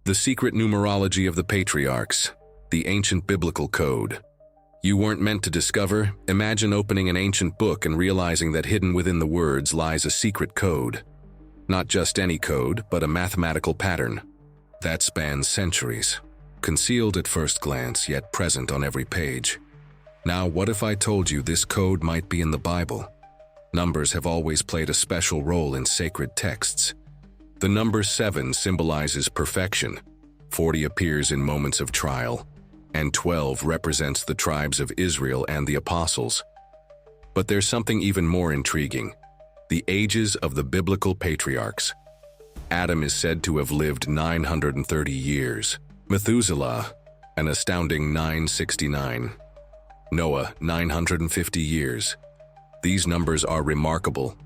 The secret numerology of the Patriarchs, the ancient biblical code. You weren't meant to discover. Imagine opening an ancient book and realizing that hidden within the words lies a secret code. Not just any code, but a mathematical pattern that spans centuries. Concealed at first glance, yet present on every page. Now, what if I told you this code might be in the Bible? Numbers have always played a special role in sacred texts. The number 7 symbolizes perfection, 40 appears in moments of trial, and 12 represents the tribes of Israel and the apostles. But there's something even more intriguing: the ages of the biblical patriarchs. Adam is said to have lived 930 years. Methuselah, an astounding 969. Noah, 950 years. These numbers are remarkable,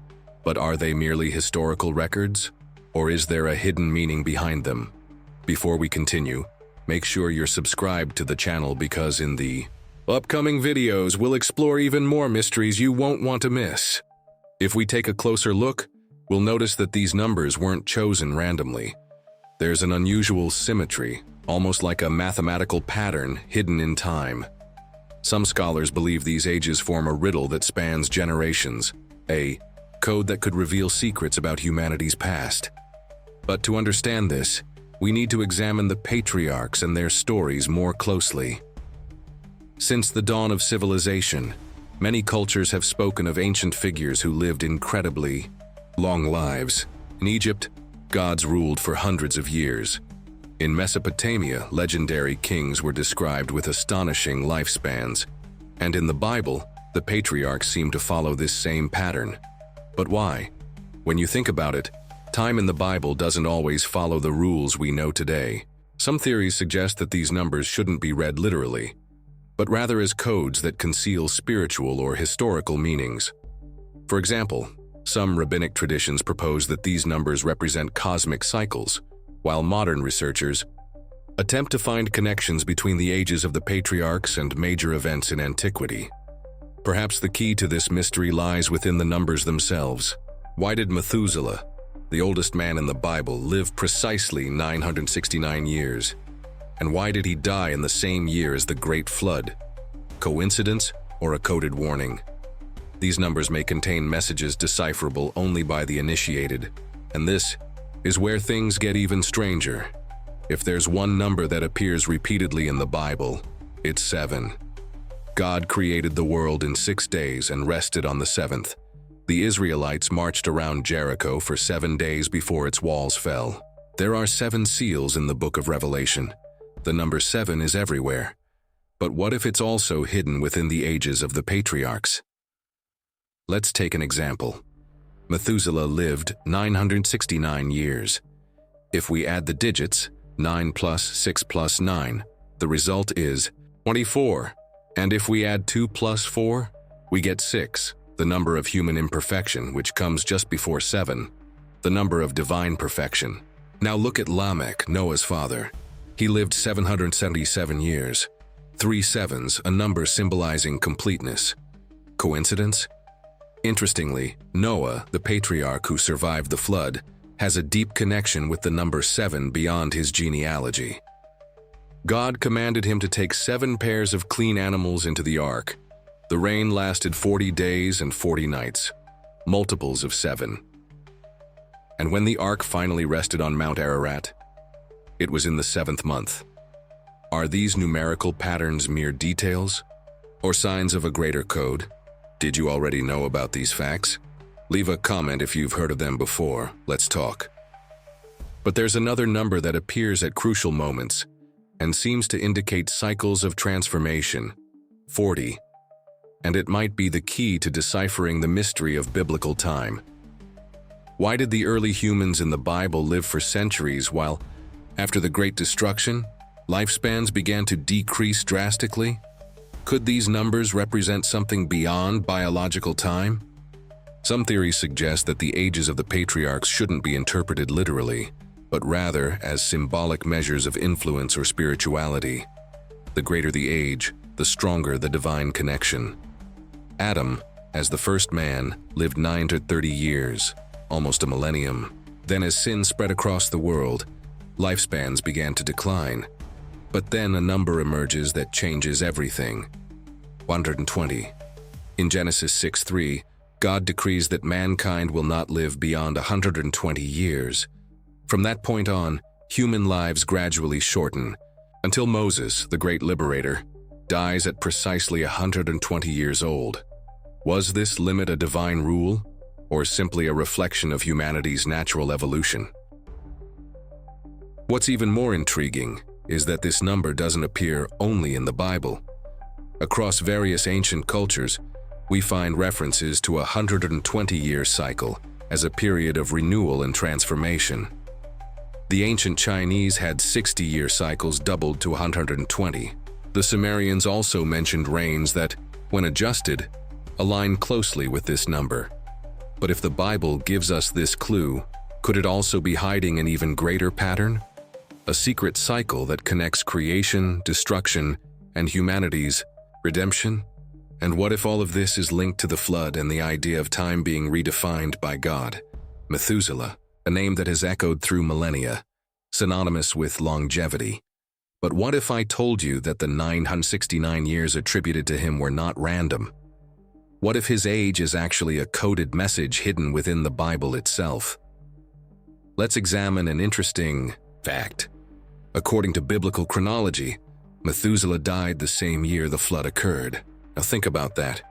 but are they merely historical records? Or is there a hidden meaning behind them? Before we continue, make sure you're subscribed to the channel because in the upcoming videos we'll explore even more mysteries you won't want to miss. If we take a closer look, we'll notice that these numbers weren't chosen randomly. There's an unusual symmetry, almost like a mathematical pattern hidden in time. Some scholars believe these ages form a riddle that spans generations, a code that could reveal secrets about humanity's past. But to understand this, we need to examine the patriarchs and their stories more closely. Since the dawn of civilization, many cultures have spoken of ancient figures who lived incredibly long lives. In Egypt, gods ruled for hundreds of years. In Mesopotamia, legendary kings were described with astonishing lifespans. And in the Bible, the patriarchs seem to follow this same pattern. But why? When you think about it, time in the Bible doesn't always follow the rules we know today. Some theories suggest that these numbers shouldn't be read literally, but rather as codes that conceal spiritual or historical meanings. For example, some rabbinic traditions propose that these numbers represent cosmic cycles, while modern researchers attempt to find connections between the ages of the patriarchs and major events in antiquity. Perhaps the key to this mystery lies within the numbers themselves. Why did Methuselah, the oldest man in the Bible, live precisely 969 years? And why did he die in the same year as the Great Flood? Coincidence or a coded warning? These numbers may contain messages decipherable only by the initiated, and this is where things get even stranger. If there's one number that appears repeatedly in the Bible, it's 7. God created the world in 6 days and rested on the 7th. The Israelites marched around Jericho for 7 days before its walls fell. There are 7 seals in the book of Revelation. The number 7 is everywhere. But what if it's also hidden within the ages of the patriarchs? Let's take an example. Methuselah lived 969 years. If we add the digits, 9 plus 6 plus 9, the result is 24. And if we add 2 plus 4, we get 6, the number of human imperfection, which comes just before 7, the number of divine perfection. Now look at Lamech, Noah's father. He lived 777 years. 3 sevens, a number symbolizing completeness. Coincidence? Interestingly, Noah, the patriarch who survived the flood, has a deep connection with the number 7 beyond his genealogy. God commanded him to take 7 pairs of clean animals into the ark. The rain lasted 40 days and 40 nights, multiples of 7. And when the ark finally rested on Mount Ararat, it was in the 7th month. Are these numerical patterns mere details, or signs of a greater code? Did you already know about these facts? Leave a comment if you've heard of them before. Let's talk. But there's another number that appears at crucial moments and seems to indicate cycles of transformation: 40. And it might be the key to deciphering the mystery of biblical time. Why did the early humans in the Bible live for centuries while, after the Great Destruction, lifespans began to decrease drastically? Could these numbers represent something beyond biological time? Some theories suggest that the ages of the patriarchs shouldn't be interpreted literally, but rather as symbolic measures of influence or spirituality. The greater the age, the stronger the divine connection. Adam, as the first man, lived 9 to 30 years, almost a millennium. Then as sin spread across the world, lifespans began to decline. But then a number emerges that changes everything. 120. In Genesis 6:3, God decrees that mankind will not live beyond 120 years. From that point on, human lives gradually shorten, until Moses, the great liberator, dies at precisely 120 years old. Was this limit a divine rule, or simply a reflection of humanity's natural evolution? What's even more intriguing is that this number doesn't appear only in the Bible. Across various ancient cultures, we find references to a 120-year cycle as a period of renewal and transformation. The ancient Chinese had 60-year cycles doubled to 120. The Sumerians also mentioned reigns that, when adjusted, align closely with this number. But if the Bible gives us this clue, could it also be hiding an even greater pattern? A secret cycle that connects creation, destruction, and humanity's redemption? And what if all of this is linked to the flood and the idea of time being redefined by God? Methuselah, a name that has echoed through millennia, synonymous with longevity. But what if I told you that the 969 years attributed to him were not random? What if his age is actually a coded message hidden within the Bible itself? Let's examine an interesting fact. According to biblical chronology, Methuselah died the same year the flood occurred. Now think about that.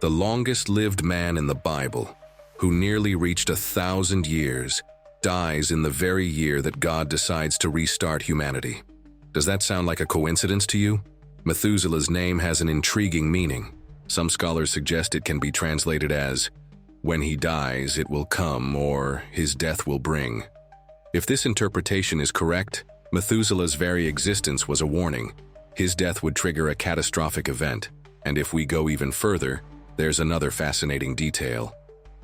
The longest-lived man in the Bible, who nearly reached 1,000 years, dies in the very year that God decides to restart humanity. Does that sound like a coincidence to you? Methuselah's name has an intriguing meaning. Some scholars suggest it can be translated as, "When he dies, it will come," or "his death will bring." If this interpretation is correct, Methuselah's very existence was a warning. His death would trigger a catastrophic event. And if we go even further, there's another fascinating detail.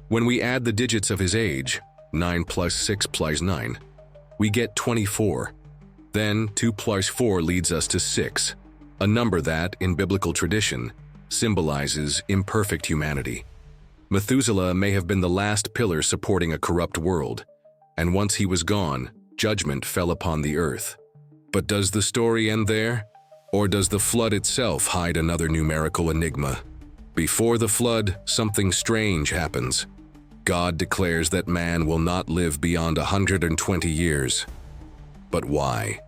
When we add the digits of his age, 9 plus 6 plus 9, we get 24. Then 2 plus 4 leads us to 6, a number that, in biblical tradition, symbolizes imperfect humanity. Methuselah may have been the last pillar supporting a corrupt world, and once he was gone, judgment fell upon the earth. But does the story end there? Or does the flood itself hide another numerical enigma? Before the flood, something strange happens. God declares that man will not live beyond 120 years. But why?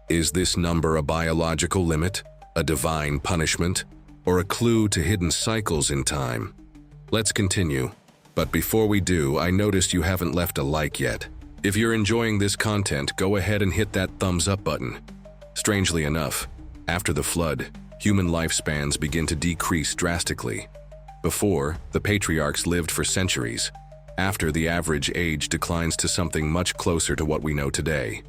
Is this number a biological limit, a divine punishment, or a clue to hidden cycles in time? Let's continue. But before we do, I noticed you haven't left a like yet. If you're enjoying this content, go ahead and hit that thumbs up button. Strangely enough, after the flood, human lifespans begin to decrease drastically. Before, the patriarchs lived for centuries. After, the average age declines to something much closer to what we know today.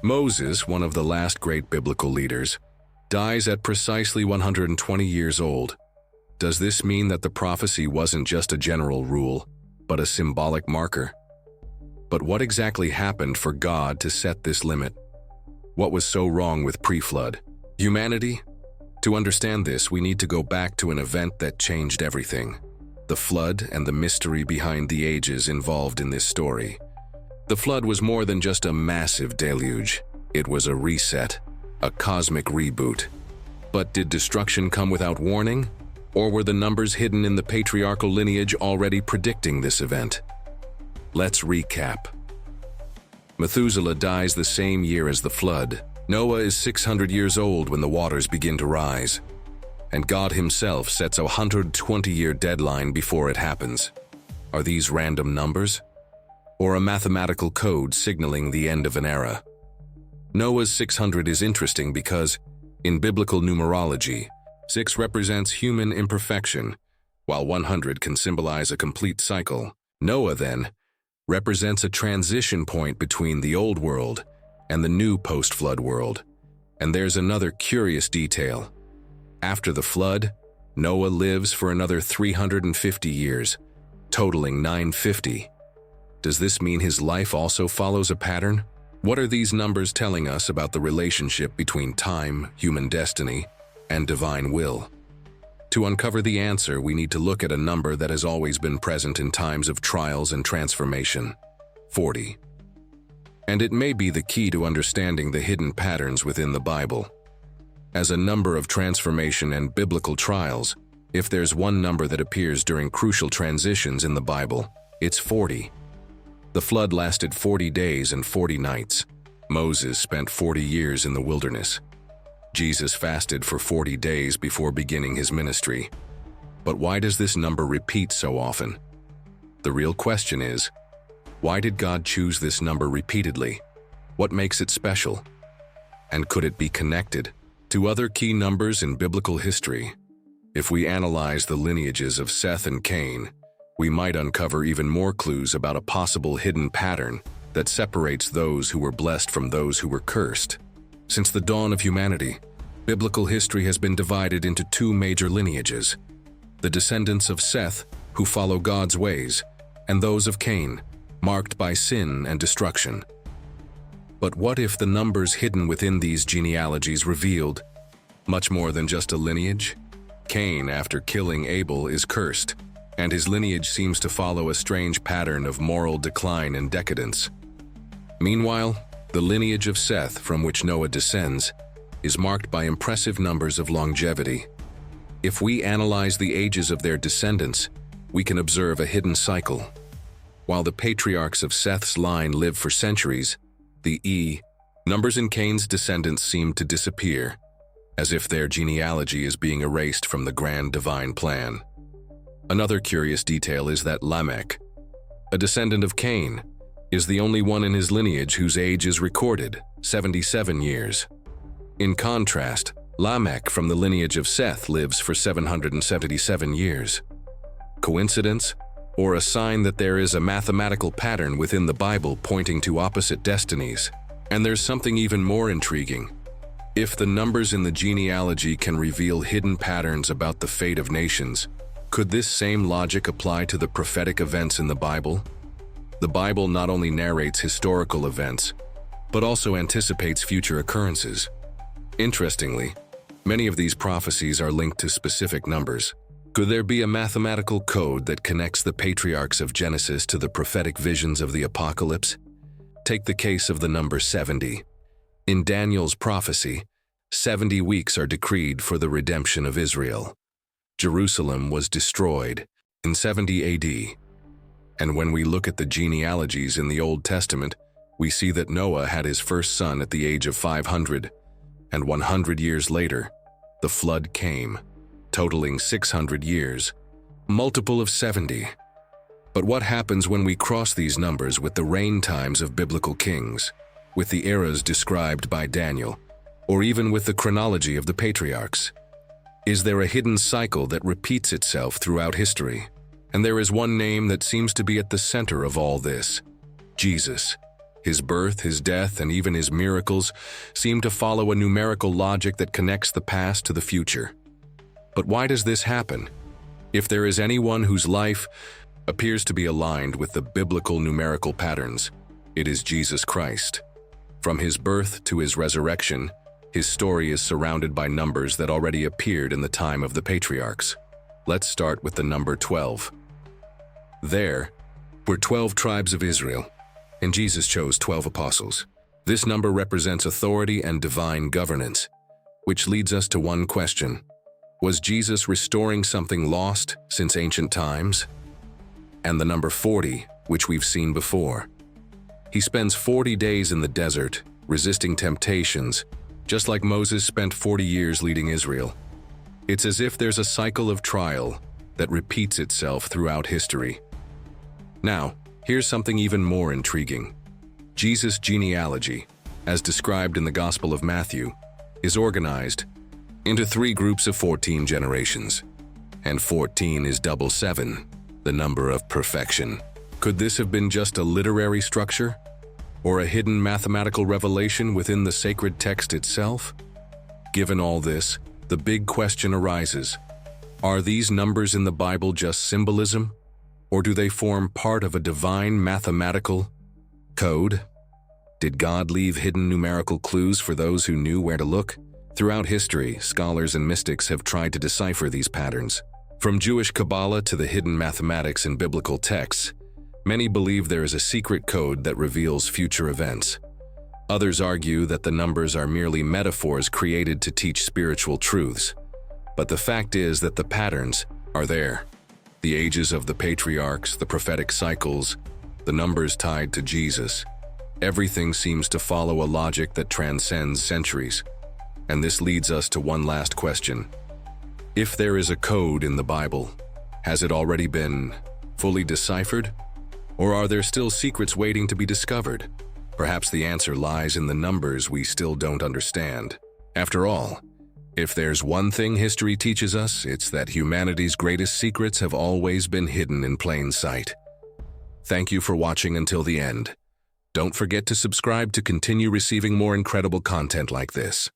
Moses, one of the last great biblical leaders, dies at precisely 120 years old. Does this mean that the prophecy wasn't just a general rule, but a symbolic marker? But what exactly happened for God to set this limit? What was so wrong with pre-flood humanity? To understand this, we need to go back to an event that changed everything: the flood and the mystery behind the ages involved in this story. The flood was more than just a massive deluge. It was a reset, a cosmic reboot. But did destruction come without warning? Or were the numbers hidden in the patriarchal lineage already predicting this event? Let's recap. Methuselah dies the same year as the flood. Noah is 600 years old when the waters begin to rise. And God himself sets a 120-year deadline before it happens. Are these random numbers? Or a mathematical code signaling the end of an era? Noah's 600 is interesting because, in biblical numerology, 6 represents human imperfection, while 100 can symbolize a complete cycle. Noah, then, represents a transition point between the old world and the new post-flood world. And there's another curious detail. After the flood, Noah lives for another 350 years, totaling 950. Does this mean his life also follows a pattern? What are these numbers telling us about the relationship between time, human destiny, and divine will? To uncover the answer, we need to look at a number that has always been present in times of trials and transformation: 40. And it may be the key to understanding the hidden patterns within the Bible. As a number of transformation and biblical trials, if there's one number that appears during crucial transitions in the Bible, it's 40. The flood lasted 40 days and 40 nights. Moses spent 40 years in the wilderness. Jesus fasted for 40 days before beginning his ministry. But why does this number repeat so often? The real question is, why did God choose this number repeatedly? What makes it special? And could it be connected to other key numbers in biblical history? If we analyze the lineages of Seth and Cain, we might uncover even more clues about a possible hidden pattern that separates those who were blessed from those who were cursed. Since the dawn of humanity, biblical history has been divided into two major lineages: the descendants of Seth, who follow God's ways, and those of Cain, marked by sin and destruction. But what if the numbers hidden within these genealogies revealed much more than just a lineage? Cain, after killing Abel, is cursed, and his lineage seems to follow a strange pattern of moral decline and decadence. Meanwhile, the lineage of Seth, from which Noah descends, is marked by impressive numbers of longevity. If we analyze the ages of their descendants, we can observe a hidden cycle. While the patriarchs of Seth's line live for centuries, the numbers in Cain's descendants seem to disappear, as if their genealogy is being erased from the grand divine plan. Another curious detail is that Lamech, a descendant of Cain, is the only one in his lineage whose age is recorded, 77 years. In contrast, Lamech from the lineage of Seth lives for 777 years. Coincidence? Or a sign that there is a mathematical pattern within the Bible pointing to opposite destinies? And there's something even more intriguing. If the numbers in the genealogy can reveal hidden patterns about the fate of nations, could this same logic apply to the prophetic events in the Bible? The Bible not only narrates historical events, but also anticipates future occurrences. Interestingly, many of these prophecies are linked to specific numbers. Could there be a mathematical code that connects the patriarchs of Genesis to the prophetic visions of the Apocalypse? Take the case of the number 70. In Daniel's prophecy, 70 weeks are decreed for the redemption of Israel. Jerusalem was destroyed in 70 AD. And when we look at the genealogies in the Old Testament, we see that Noah had his first son at the age of 500, and 100 years later, the flood came, totaling 600 years, multiple of 70. But what happens when we cross these numbers with the reign times of biblical kings, with the eras described by Daniel, or even with the chronology of the patriarchs? Is there a hidden cycle that repeats itself throughout history? And there is one name that seems to be at the center of all this: Jesus. His birth, his death, and even his miracles seem to follow a numerical logic that connects the past to the future. But why does this happen? If there is anyone whose life appears to be aligned with the biblical numerical patterns, it is Jesus Christ. From his birth to his resurrection, his story is surrounded by numbers that already appeared in the time of the patriarchs. Let's start with the number 12. There were 12 tribes of Israel, and Jesus chose 12 apostles. This number represents authority and divine governance, which leads us to one question: was Jesus restoring something lost since ancient times? And the number 40, which we've seen before. He spends 40 days in the desert, resisting temptations, just like Moses spent 40 years leading Israel. It's as if there's a cycle of trial that repeats itself throughout history. Now, here's something even more intriguing. Jesus' genealogy, as described in the Gospel of Matthew, is organized into 3 groups of 14 generations. And 14 is double 7, the number of perfection. Could this have been just a literary structure, or a hidden mathematical revelation within the sacred text itself? Given all this, the big question arises: are these numbers in the Bible just symbolism, or do they form part of a divine mathematical code? Did God leave hidden numerical clues for those who knew where to look? Throughout history, scholars and mystics have tried to decipher these patterns. From Jewish Kabbalah to the hidden mathematics in biblical texts, Many believe there is a secret code that reveals future events. Others argue that the numbers are merely metaphors created to teach spiritual truths. But the fact is that the patterns are there. The ages of the patriarchs, the prophetic cycles, the numbers tied to Jesus. Everything seems to follow a logic that transcends centuries. And this leads us to one last question. If there is a code in the Bible, has it already been fully deciphered? Or are there still secrets waiting to be discovered? Perhaps the answer lies in the numbers we still don't understand. After all, if there's one thing history teaches us, it's that humanity's greatest secrets have always been hidden in plain sight. Thank you for watching until the end. Don't forget to subscribe to continue receiving more incredible content like this.